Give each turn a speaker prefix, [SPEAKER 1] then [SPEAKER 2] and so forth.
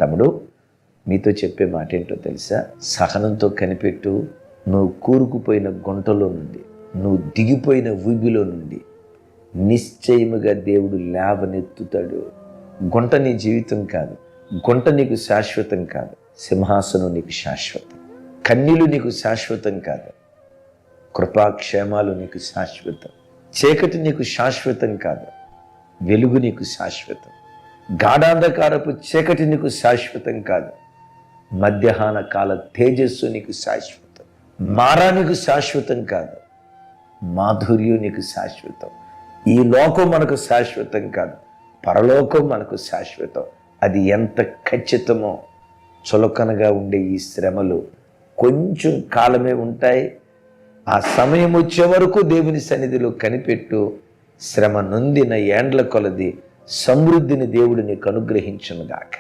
[SPEAKER 1] తమ్ముడు, మీతో చెప్పే మాట ఏంటో తెలుసా? సహనంతో కనిపెట్టు. నువ్వు కూరుకుపోయిన గుంటలో నుండి, నువ్వు దిగిపోయిన ఊబిలో నుండి నిశ్చయముగా దేవుడు లేవనెత్తుతాడు. గుంట నీ జీవితం కాదు, గుంట నీకు శాశ్వతం కాదు. సింహాసనం నీకు శాశ్వతం. కన్నీళ్ళు నీకు శాశ్వతం కాదు. కృపాక్షేమాలు నీకు శాశ్వతం. చీకటి నీకు శాశ్వతం కాదు, వెలుగు నీకు శాశ్వతం. గాఢాంధకారపు చీకటి నీకు శాశ్వతం కాదు, మధ్యాహ్న కాల తేజస్సు నీకు శాశ్వతం. మారా నీకు శాశ్వతం కాదు, మాధుర్యం నీకు శాశ్వతం. ఈ లోకం మనకు శాశ్వతం కాదు, పరలోకం మనకు శాశ్వతం. అది ఎంత ఖచ్చితమో! చులకనగా ఉండే ఈ శ్రమలు కొంచెం కాలమే ఉంటాయి. ఆ సమయం వచ్చే వరకు దేవుని సన్నిధిలో కనిపెట్టు. శ్రమ నొందిన ఏండ్ల కొలది సమృద్ధిని దేవుడు నీకు అనుగ్రహించునుగాక.